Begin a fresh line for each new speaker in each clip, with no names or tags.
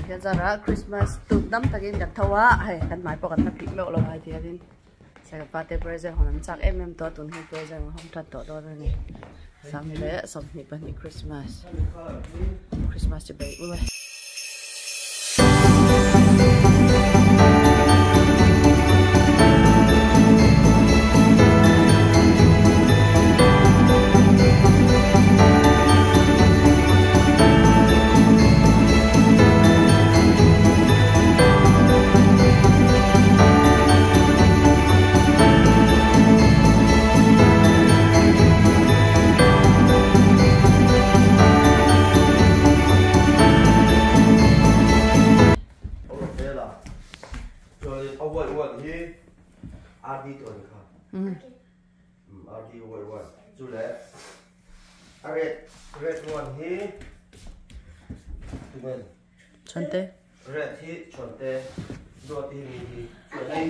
cái giờ đó Christmas tụt đâm ta cái đặt thâu á hay ăn mãi bỏ cái thịt mèo lâu hay thì anh sẽ gặp party present họ chắc em to tuần hay present không thật to đó rồi này sao như thế xong thì bên Christmas chỉ bảy mươi chuẩn tê
red thì chuẩn tê đua thì đây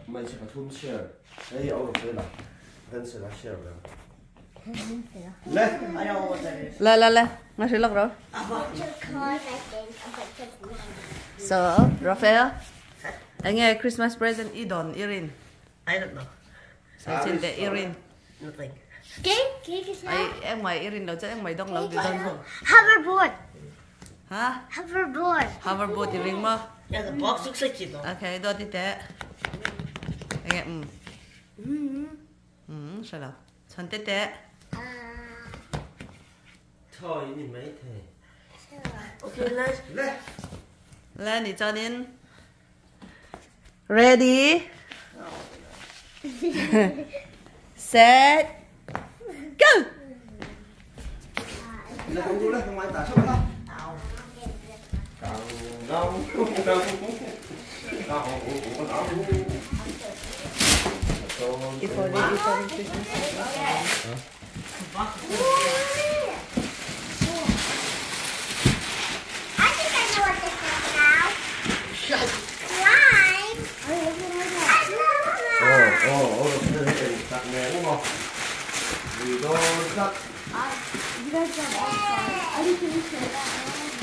mình sẽ thum share đây ở đâu đây là thân sẽ là share rồi
lên ngay sẽ lọc rồi so Raphael anh nghe Christmas present idon Irin
I don't know.
sao trên để Irin
Nothing.
em mày Irin đâu chứ em mày đông lâu thì đông không
Hoverboard.
hả hoverboard thì ring mà
Yeah, the box looks like you know.
ok đó thì thế anh nghe sao đâu chân tê tê
thôi nhìn mấy thế
Okay, let's.
lên đi cho đến ready set go
là không lên không ai tả số đâu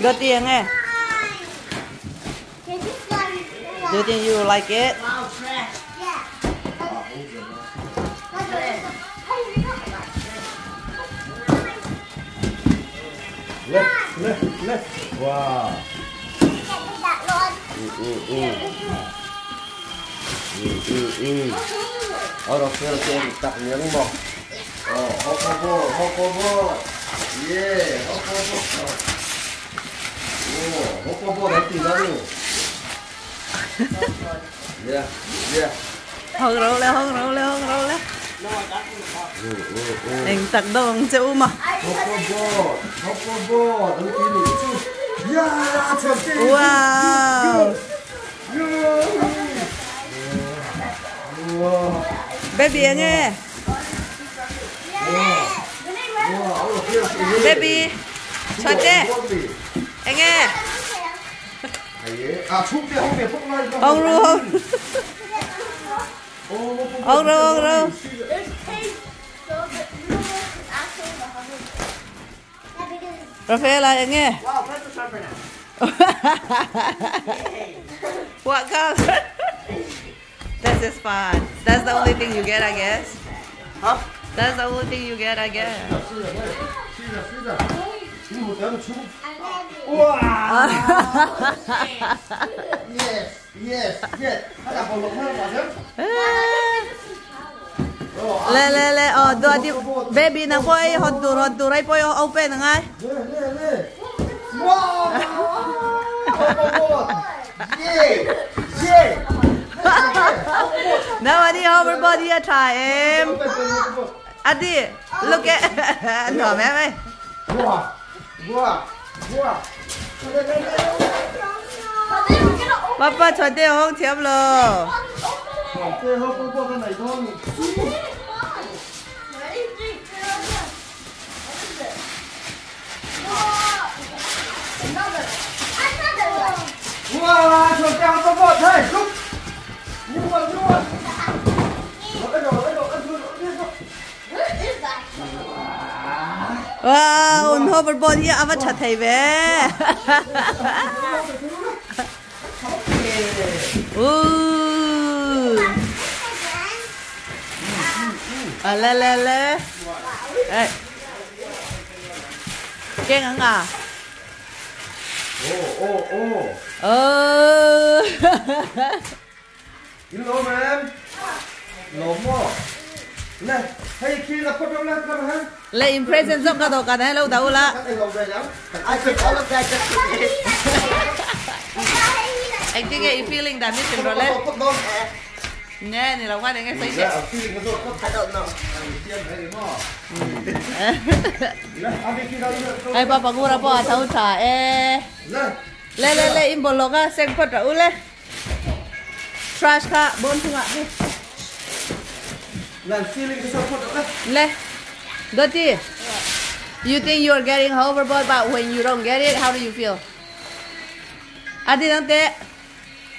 Good tiếng nghe. Do you think you like it?
Wow, trash.
Lên. Wow. Ở đâu kia là tập miếng bò. Hokobo. Yeah, hokobo. Hokobo đấy thì nó đi. Yeah.
Hông râu lên. Anh tặng đông châu mà.
Hokobo, đúng tí mình chứ. Yeah, thật kì.
Wow. Baby anh nghe. Baby, cho tê. Anh nghe.
À, chúc đi, không phúc lên.
Ông ru. Raphael anh nghe.
Wow, pencil sharpener.
What color? This is fun. That's the only thing you get, I guess.
Huh?
That's the only thing you get, I guess.
Yes.
Le. Oh, do di baby na boy hot do right boy open ngay.
Wow. Yeah.
Nobody overbody a try em. Adi, look at anh hỏi mẹ ơi.
Wow.
Papa chuẩn bị không thiệp rồi.
Cái này thôi. Wow, chuột kèo có một thôi. Lúc. Nhưng mà.
Wow, hoverboard here ava chat thei ve le ê keng ang à
You know, man. No more. Này, hay khi là con đâu lên con hả?
Lấy impression xong cái đầu cả này lâu đâu là. Anh think you feeling that mission rồi lên. Nè, này là qua đây nghe thấy chứ. Ai papa ngura pa thau cha e. Le im bologa sen phot ra ule. Trash ka bon thunga đi. Le. Doti. You think you're getting hoverboard, but when you don't get it, how do you feel? Adi nante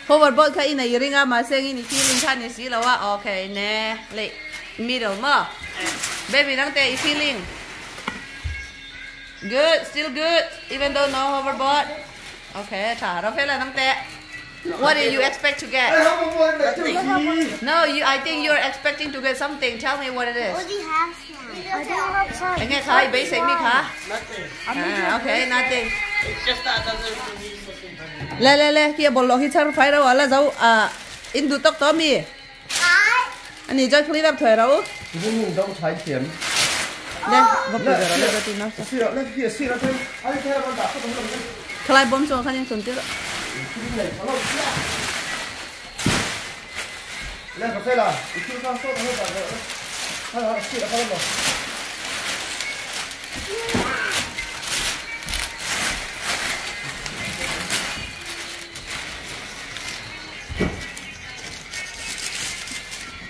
hoverboard ka ina yiringa maseng ini feeling kan si lawa. Okay, ne. Le middle mo. Baby nante feeling good, still good, even though no hoverboard. Okay, cha ra phê là nante. What do you expect to get? No, I think you're expecting to get something. Tell me what it is. Anh nghe khai basic mi khá? Okay, nothing.
It's just that doesn't.
Le kia bolo hi char phai ra wala zau in du tok to mi. Anh đi chơi clean up thôi đâu?
Mình đâu thấy tiền.
Le, gấp rồi le cái tin nó.
Xí ra thôi. Anh thấy là con đã không làm gì.
Khai bom xuống khai những sунtiếc.
Lên cà phê là chú con sốt nó vào rồi. Hay xí ra không rồi.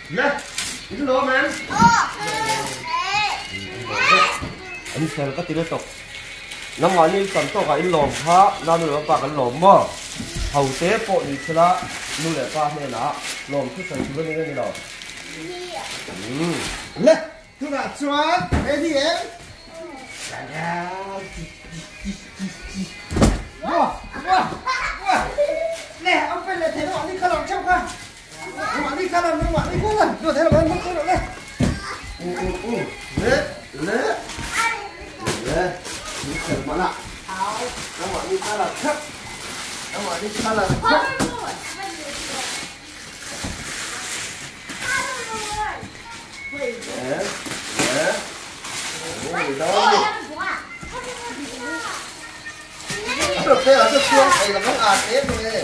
Lên, đi lỗ mà em. Anh xem là cái tiếng tục. Năm ngoái đi cầm to cái lồng phá, ra nữa bà cái lồng mơ. Hầu tế bộ đi chứ là nu lệ pha này là lồng cứ sản xuất như thế nào. Lên, chú đã choáng, cái gì em? Nè, ông phải là thế nào đi khăn lòng trong không? Ông đi khăn lòng, ông đi khăn lòng, rồi thế là bạn mất cái độ lên. Lê, đi khẩn bạn ạ. Ông đi khăn lòng khắp. Ông đi khăn lòng khắp. Ôi, đâu. Được thế là cái xương này là nó ạt thế rồi.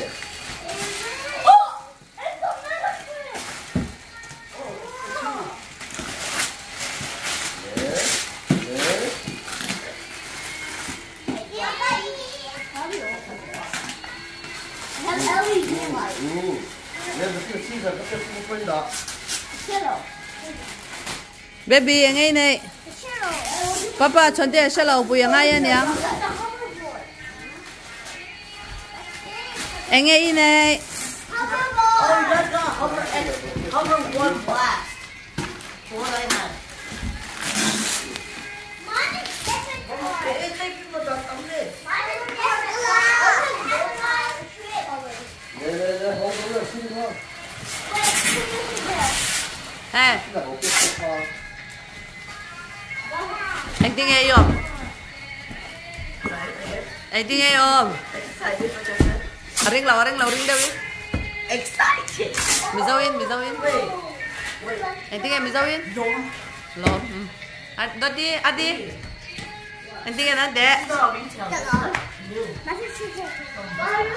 Baby anh ấy này. Papa chuẩn bị sẽ lâu bùi ngay anh nhá. Anh ấy này. Hey. Anh tiếng nghe không? Anh tiếng nghe không? Ring đâu đi?
Excited.
Mình dâu in. Anh tiếng nghe mình dâu in. Lộn. Đốt đi, ăn đi. Anh tiếng nghe nó đẹp.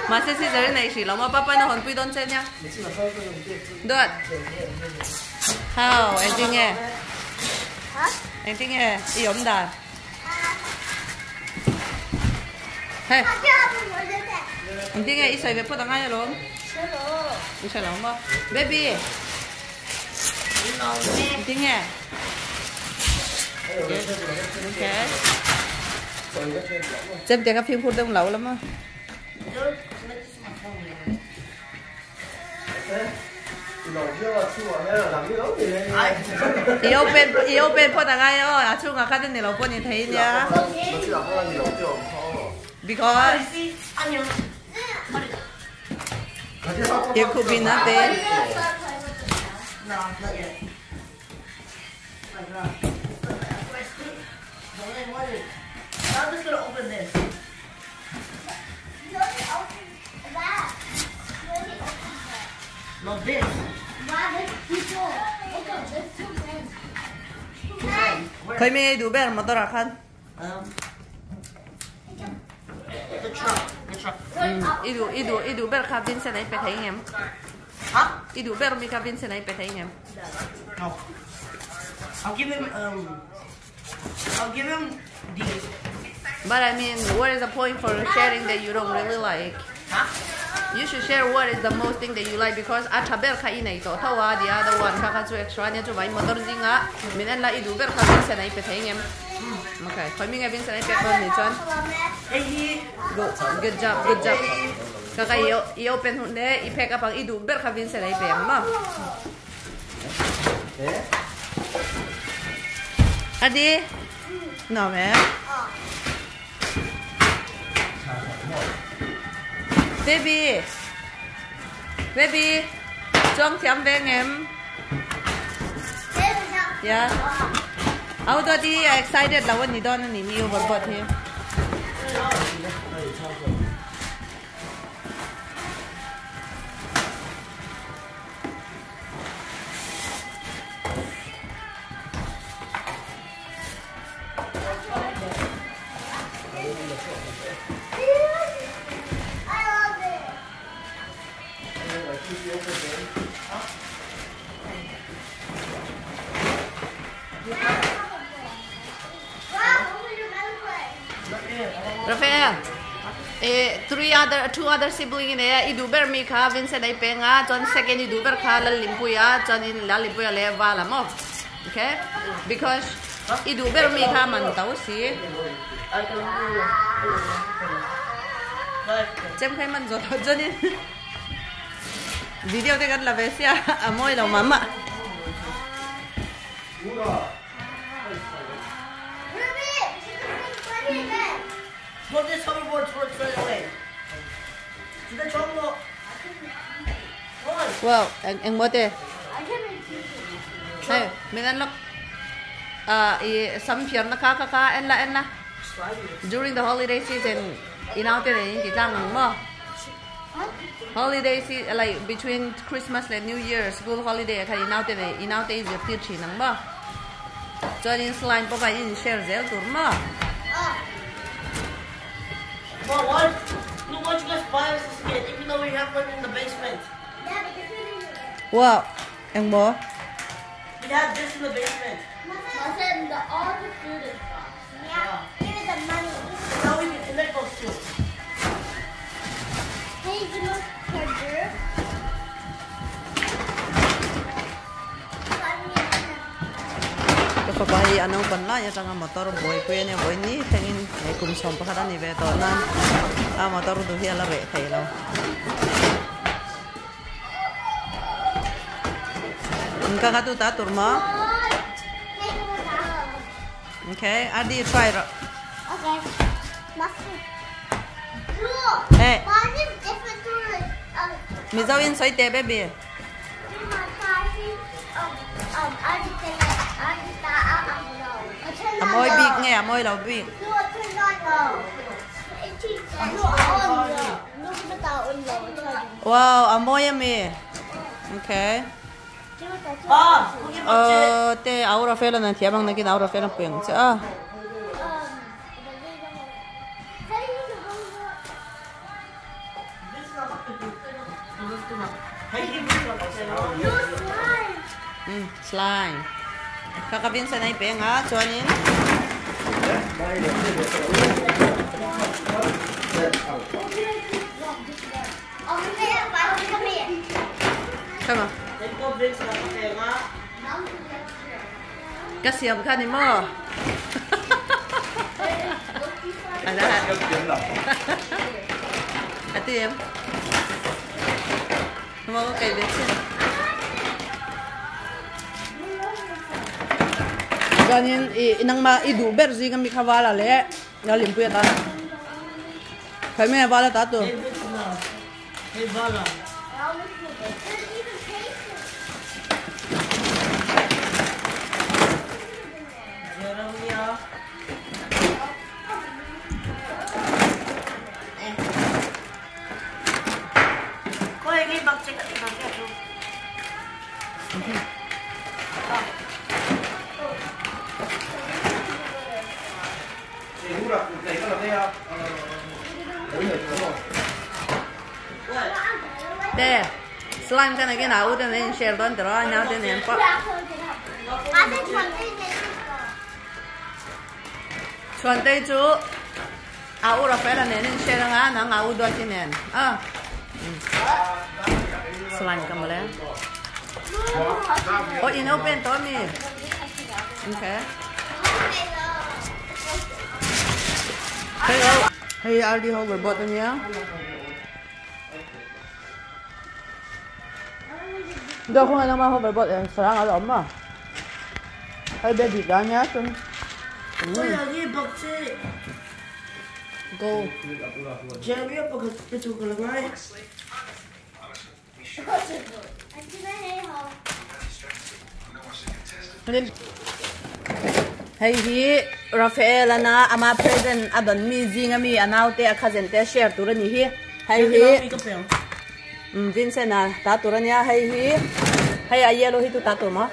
Mà sẽ giờ này chỉ là mà papa nó hồn quy đón trên nha. Đốt. Hào, anh tiếng nghe. Anh tiếng nghe, đi ốm đà. Hey. Anh tiếng nghe, ít xoay về phố tầng ngay rồi luôn. Ít xoay lắm không? Baby. Anh tiếng nghe. Ok. Xem tiền cái phim phun đông lẩu lắm á. i open po ta ngai o a chung a khat ni lo po ni thei nia because it could be nothing.
No, not yet. I'm just gonna open this.
You only open that. You only open that.
No, this.
Wow, there's people. Look at there's two men.
Where?
Khoi mi du ber motor a khan.
The truck. The truck.
I du ber kha vin se nai pe thai ngem.
Huh?
I du ber mi kha vin se nai pe thai ngem.
No. I'll give him these.
But I mean, what is the point for sharing that you don't really like?
Huh?
You should share what is the most thing that you like because a chaber kha inai to thawa the other one kha chu extra nia chu vai motor zinga minan la I du ber kha vin se nai pe thai ngem. Okay, khoi mi ngai vin se nai pe kon ni chon.
Hey,
Good job. Kaka i open hunde I pick up ang I du ber kha vin se nai pe ma. Adi? No man. Baby, Zawng thiam ve ngem. Yeah. How do you excited la wan ni don ni mi over bot he. Rafael, two other sibling in there. I du ber mi kha vin se dai pe nga chon second I du ber kha la limpuya chon in la limpuya le wala mo. Okay? Because I du ber mi kha man tau si. Chem khai man zo cho nên video te kan la ve sia amoi lo mama.
Put this hoverboard towards right away. See the trouble?
Wow, ang mo te. Hey, minan lok. Some pier na ka en la. During the holiday season, inaute ni ki tang mo. Holiday season like between Christmas and New Year, school holiday ka inaute is your teaching nang mo. Join slime po ba in share zel tur mo.
Well, why don't you guys buy us this kit, even though we have one in the basement?
Yeah, because we didn't.
Wow, ang mo.
We have this in the basement.
Listen, all the food is box. Yeah. Give me the money.
Now we can connect those two.
Hey, you know, charger.
Kapabahi anong panla ya tanga motor boy ko yan boy ni tengin ay kum som pa kada ni ve to nan motor du hi ala ve thai lo inka ka tu ta turma okay adi try ro
Okay. Look.
Hey.
Mine is different to
mi zawin soi te baby amoy big nghe amoy lo big wow amoy mi okay te aura fela na tiabang na kin aura fela peng cha slime kakabin sa nai peng ha chuanin come on cái siam khăn đi mò ada hati em mau cái biết chứ Ganin inang ma idu berzi kami kavala le ngalim puya ta. Kami vala ta tu.
Hey, Vala.
There, slime cái này cái nào udah nên share don terus nào tên này pak. Chuẩn tây chú, áo udah phải là nên share nggak, nang áo udah sih nên. Slime kamu lah. Oh ini open Tommy. Okay. Hey Aldi hoverboard niya. Đâu không ai đâu mà hoverboard này, sarang ở ấm mà. Hay bên thịt ra nhá, chung. Go.
Jeremy, apa betul kalau mai?
Hey hi Rafael na ama present adon mi zinga mi anaute akhazen te share turani hi. Hey hi. Vincent na ta turania hey hi. Hey ayelo hi tu ta tu ma.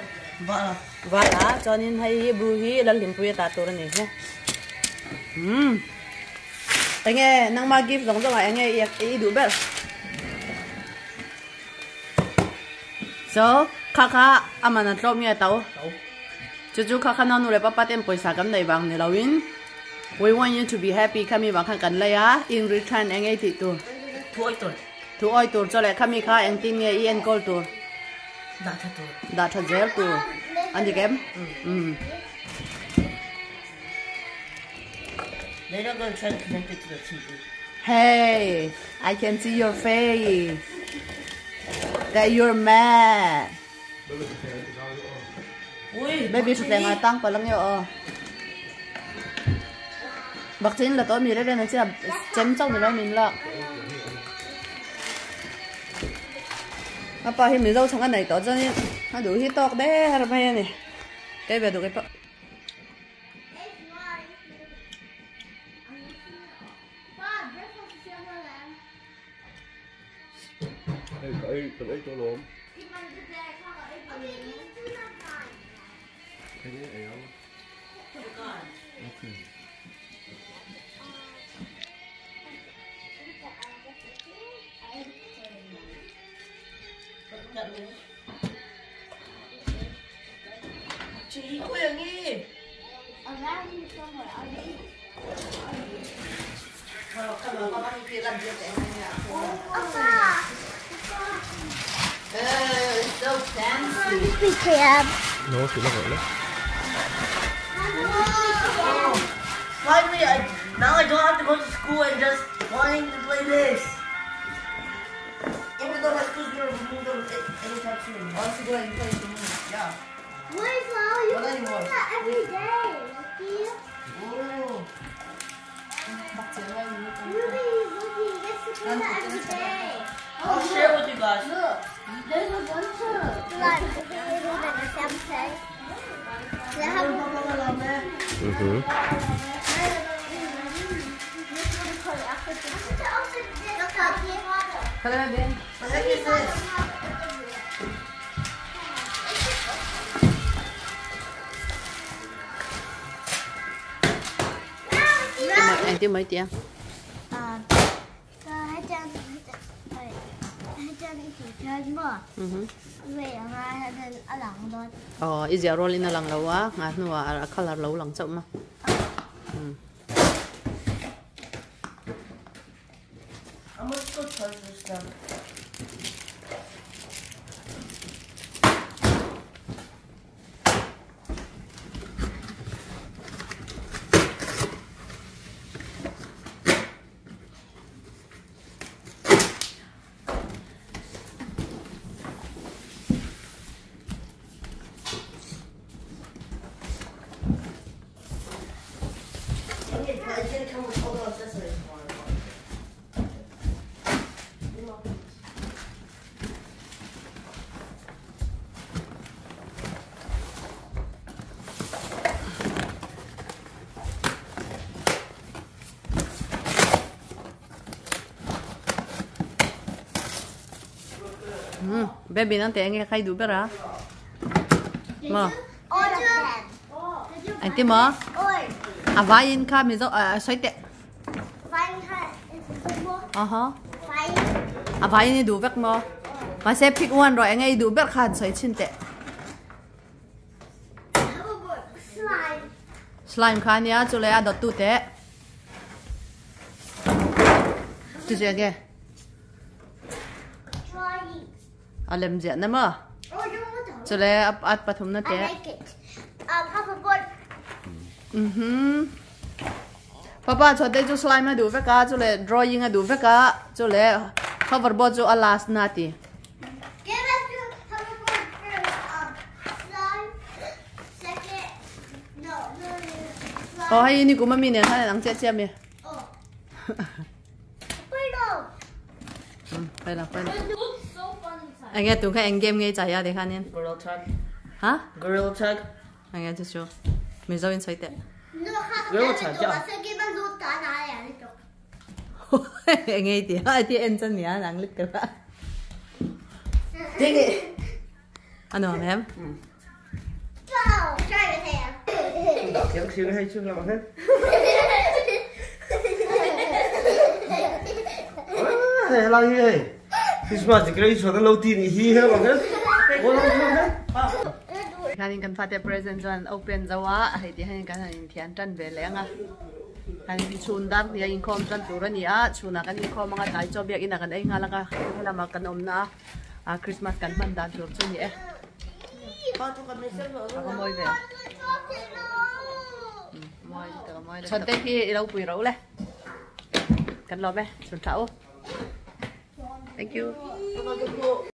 Vala chonin hey hi blue hi lalim puya ta turani hi. Anh nang ma gift dong dong anh i du bel. So kaka amana tlom ya tau. Chú khá khăn nụ papa tem paisa kam nei bang ni lawin. We want you to be happy kami bang khan kan laya in return anh ấy thì tu. Thu oi tu cho lại kami kha anh tin nghe en call tu. Đã thật dễ tu. Anh đi kem.
They're not going to try to connect it to the TV.
Hey, I can see your face. That you're mad. Baby thleng ai tang pa lang yo. Bak chin la to mi re na cha chem chong ni lo min la. Apa hi mi zo chang an nei to cho ni. Ha du hi tok de har mai ni. Cái về được cái
Cái chỗ lốm. Cái này ấy không?
Chị quyền đi.
so fancy.
Nó chỉ là vậy đó.
Finally, now I don't have to go to school and just wanting to play this. Even though my school's gonna remove them anytime soon.
Want to go and play some more? Yeah.
Wait, Flo, you can do that every day. Lucky.
Oh.
Lucky, gets to do that every day.
I'll share with you guys.
Look, there's a bunch of like the same thing. They have
Come on, Ben.
What the heck is this?
Anh tiêu mấy tiếng?
hai chân chỉ chơi mà. Về ngay ở lặng thôi.
Is your roll in a lang lawa? Ngat nuwa color low lang chom ma.
I'm gonna go touch this stuff.
baby nang te nghe khai du bera mà
Ôi chưa.
anh tim mà
Ôi.
à vai in kha mi zo xoay te
Vai hai.
hả
Vai.
à vai in du vek mà sẽ pick one rồi anh ấy du vek khan xoay chin te
Slime.
slime khan ya chu le a dot tu te tu je ge
Drawing.
alem je na ma
Oh, you want to?
chu le at pathum na
I
te
like it. Papa bought.
papa cho te chu slime na du veka chu le drawing a du veka chu le cover board chu alas na ti
Give it to Papa bought first. Slime. Second. No. Slime.
oh hay ni kuma mi ne than nang che che mi
Oh. Wait, no.
phải là
It looks so fun inside.
anh nghe tụi cái anh game nghe chạy ra để khan nên
Gorilla tag.
hả
Gorilla tag.
anh nghe chút mình giao in xoay tệ
No, ha.
Gorilla tag,
I
yeah.
said give it to Dana.
anh nghe thì em chân nhá nắng lịch cả
Dang it.
anh nói em
Go. Try with him.
Đã tiếng xíu hay chưa làm hết. Này là gì? Christmas thì cái số nó lâu tin hi hết bằng hết. Ôi không hết.
khan kan fate present jan open zawa hay ti han kan han thian tan ve lenga kan in chun dar ya in khom tan turani a chuna kan in khom anga tai cho biak ina kan ai ngalaka helama kan omna a christmas kan man dan tur chu ni e ko moi ve moi chon te hi lo pui ro le kan lo be chun thau thank you